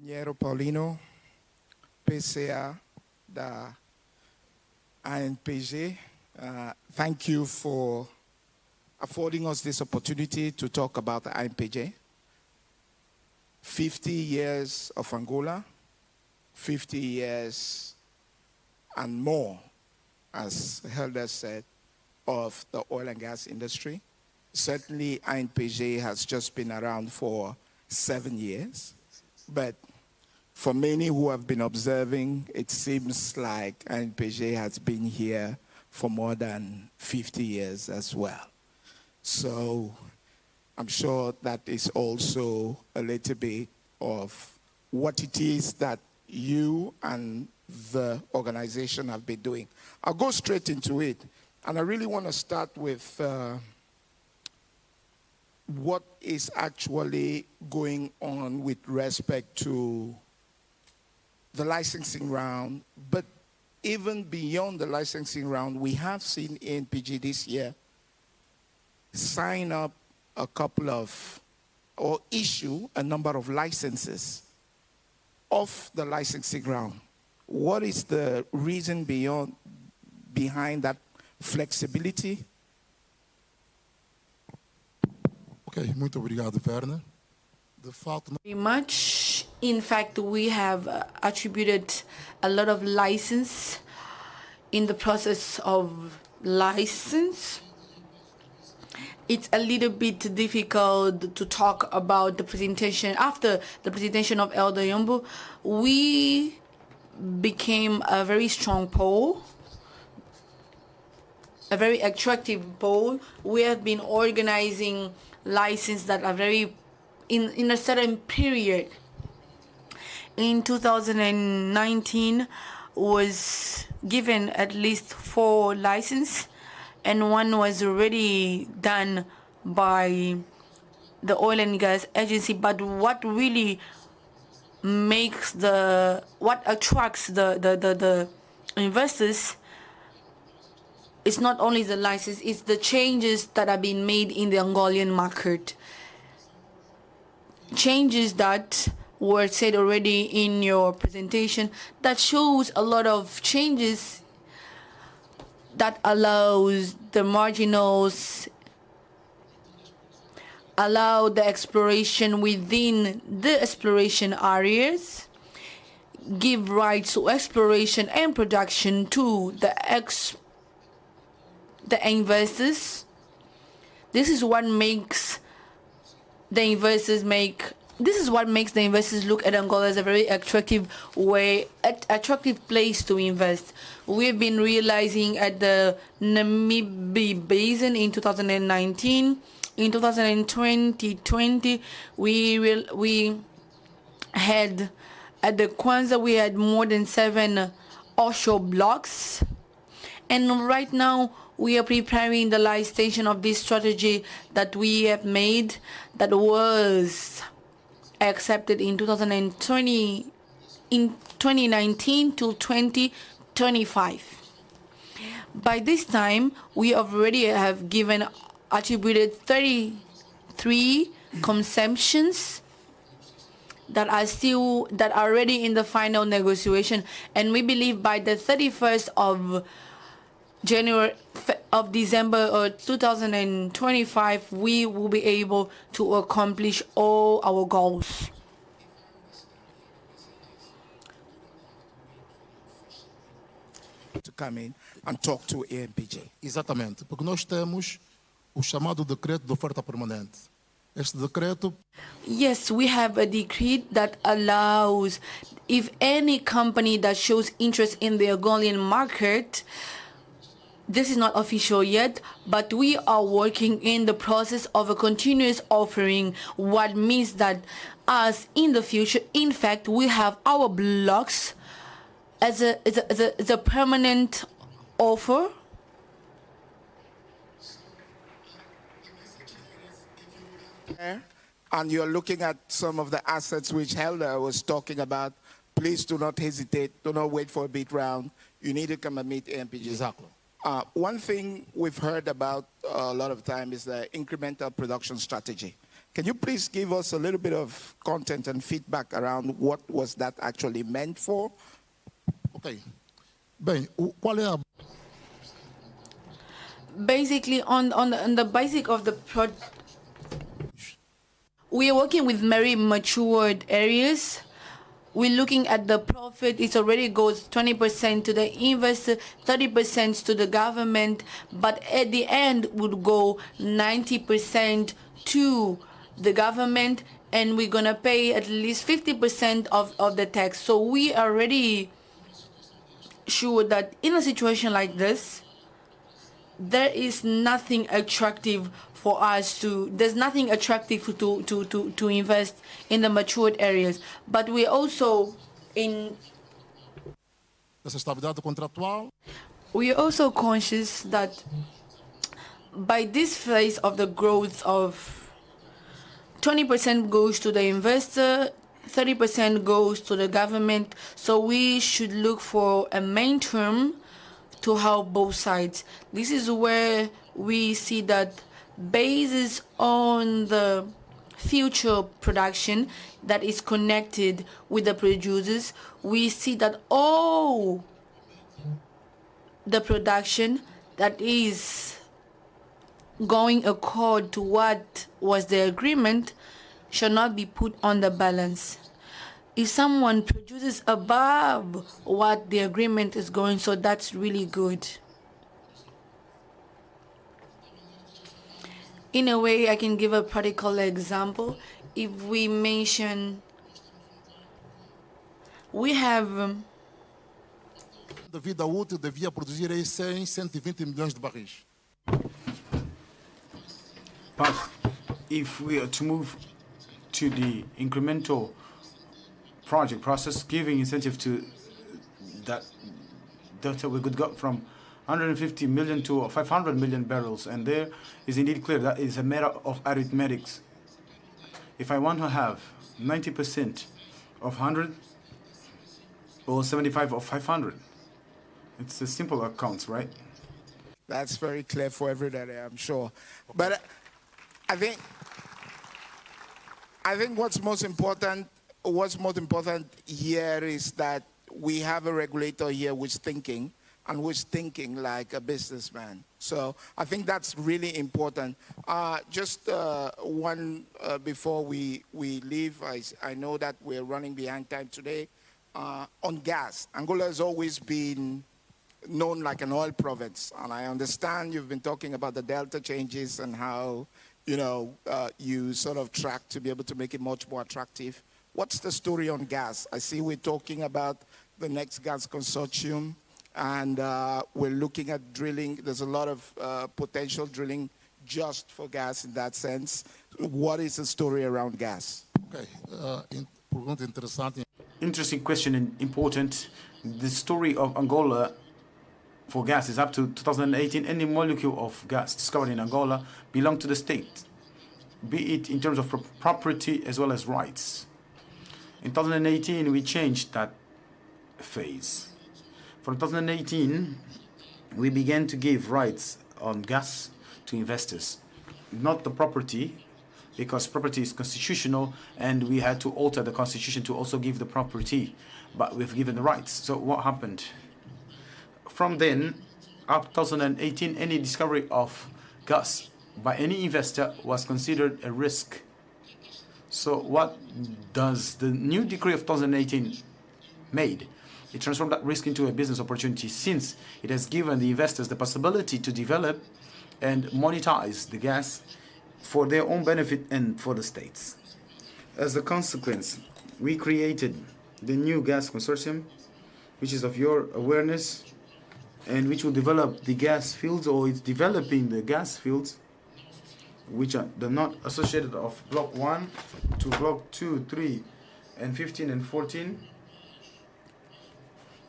Piero Paulino, PCA da ANPG. Thank you for affording us this opportunity to talk about the ANPG. 50 years of Angola, 50 years and more, as Helder said, of the oil and gas industry. Certainly, ANPG has just been around for 7 years, but for many who have been observing, it seems like ANPG has been here for more than 50 years as well. So I'm sure that is also a little bit of what it is that you and the organization have been doing. I'll go straight into it. And I really want to start with what is actually going on with respect to the licensing round. But even beyond the licensing round, we have seen ANPG this year sign up a couple of, or issue a number of licenses off the licensing round. What is the reason behind that flexibility? Okay, muito obrigado, Werner. Very much. In fact, we have attributed a lot of license in the process of license. It's a little bit difficult to talk about the presentation. After the presentation of Elder Yombo, we became a very strong pole, a very attractive pole. We have been organizing licenses that are very in a certain period. In 2019 was given at least 4 licenses, and one was already done by the oil and gas agency. But what really makes what attracts the investors is not only the license, it's the changes that have been made in the Angolan market. Changes that were said already in your presentation, that shows a lot of changes that allows the marginals, allow the exploration within the exploration areas, give rights to exploration and production to the investors. This is what makes the investors look at Angola as a very attractive place to invest. We've been realizing at the Namibi Basin in 2019. In 2020, we had at the Kwanzaa, we had more than 7 offshore blocks, and right now we are preparing the live station of this strategy that we have made, that was accepted in 2020, in 2019 to 2025. By this time, we already have attributed 33 consumptions that are already in the final negotiation, and we believe by the 31st of December 2025, we will be able to accomplish all our goals. To come in and talk to ANPG. Exatamente, porque nós temos o chamado decreto de oferta permanente. Este decreto. Yes, we have a decree that allows, if any company that shows interest in the Angolan market, this is not official yet, but we are working in the process of a continuous offering, what means that us in the future, in fact, we have our blocks as a permanent offer. And you're looking at some of the assets which Helder was talking about. Please do not hesitate. Do not wait for a bid round. You need to come and meet ANPG. Exactly. One thing we've heard about a lot of time is the incremental production strategy. Can you please give us a little bit of content and feedback around what was that actually meant for? Ok. Bem, qual é a Basically, on the basic of the project, we are working with very matured areas. We're looking at the profit. It already goes 20% to the investor, 30% to the government, but at the end would go 90% to the government, and we're gonna pay at least 50% of the tax. So we are already sure that in a situation like this, there is nothing attractive for us to, there's nothing attractive to invest in the matured areas. But we're also essa estabilidade contratual? we're also conscious that by this phase of the growth of 20% goes to the investor, 30% goes to the government. So we should look for a main term to help both sides. This is where we see that basis on the future production that is connected with the producers, we see that all the production that is going accord to what was the agreement should not be put on the balance. If someone produces above what the agreement is going, so that's really good. In a way, I can give a practical example. If we mention, we have Da vida útil devia produzir aí 100, 120 milhões de barris. But if we are to move to the incremental project process, giving incentive to that delta, we could go from 150 million to 500 million barrels, and there is indeed clear that is a matter of arithmetics. If I want to have 90% of 100 or 75 of 500, it's a simple accounts, right? That's very clear for everybody, I'm sure. But I think what's most important here is that we have a regulator here which thinking like a businessman. So I think that's really important. Just one before we leave, I know that we're running behind time today. On gas, Angola has always been known like an oil province, and I understand you've been talking about the delta changes and how you sort of track to be able to make it much more attractive. What's the story on gas? I see we're talking about the next gas consortium, and we're looking at drilling. There's a lot of potential drilling just for gas in that sense. What is the story around gas? Ok. Pergunta interessante. Interesting question and important. The story of Angola for gas is up to 2018. Any molecule of gas discovered in Angola belonged to the state, be it in terms of property as well as rights. In 2018, we changed that phase. From 2018, we began to give rights on gas to investors, not the property, because property is constitutional, and we had to alter the constitution to also give the property, but we've given the rights. So what happened? From then, up 2018, any discovery of gas by any investor was considered a risk. So what does the new decree of 2018 made? It transformed that risk into a business opportunity, since it has given the investors the possibility to develop and monetize the gas for their own benefit and for the states. As a consequence, we created the new gas consortium, which is of your awareness, and which will develop the gas fields, or it's developing the gas fields, which are the not associated of block 1 to block 2, 3, and 15 and 14.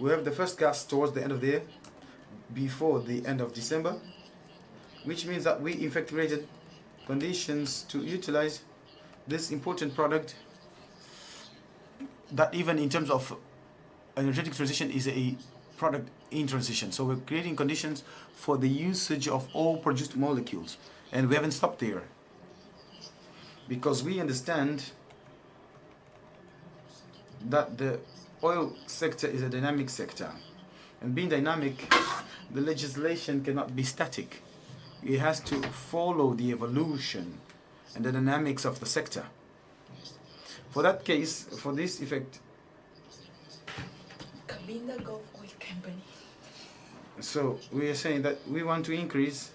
We have the first gas towards the end of the year, before the end of December, which means that we in fact created conditions to utilize this important product that even in terms of energetic transition is a product in transition. So we're creating conditions for the usage of all produced molecules, and we haven't stopped there. because we understand that the oil sector is a dynamic sector. And being dynamic, the legislation cannot be static. It has to follow the evolution and the dynamics of the sector. For that case, for this effect, Cabinda Gulf Oil Company. so we are saying that we want to increase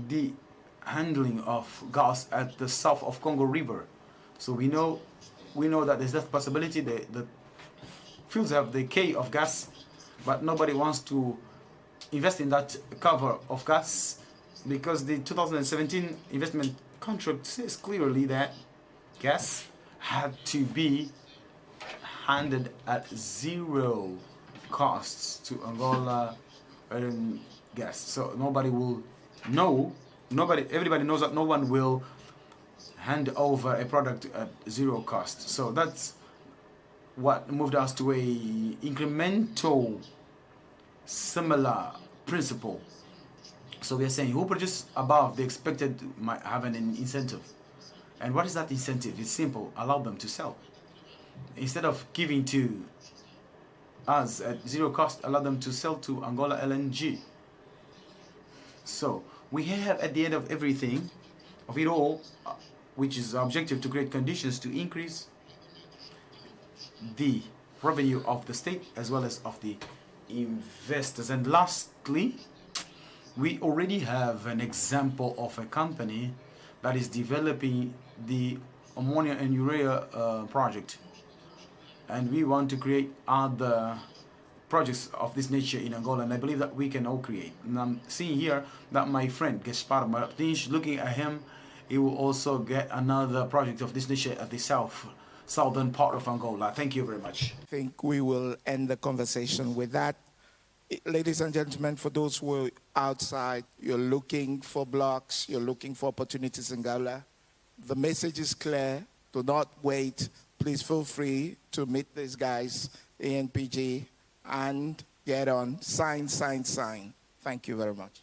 the handling of gas at the south of Congo River. So we know that there's that possibility. The fields have the K of gas, but nobody wants to invest in that cover of gas because the 2017 investment contract says clearly that gas had to be handed at zero costs to Angola and gas. So nobody will know, everybody knows that no one will hand over a product at zero cost. So that's what moved us to a incremental similar principle. So we are saying who produces above the expected might have an incentive. And what is that incentive? It's simple. Allow them to sell. Instead of giving to us at zero cost, allow them to sell to Angola LNG. So we have at the end of everything, of it all, which is the objective to create conditions to increase the revenue of the state as well as of the investors. And lastly, we already have an example of a company that is developing the ammonia and urea project, and we want to create other projects of this nature in Angola, and I believe that we can all create. And I'm seeing here that my friend Gaspar Martins, looking at him, he will also get another project of this nature at the southern part of Angola. Thank you very much. I think we will end the conversation with that. Ladies and gentlemen, for those who are outside, you're looking for blocks, you're looking for opportunities in Angola, the message is clear. Do not wait. Please feel free to meet these guys, ANPG, and get on. Sign. Thank you very much.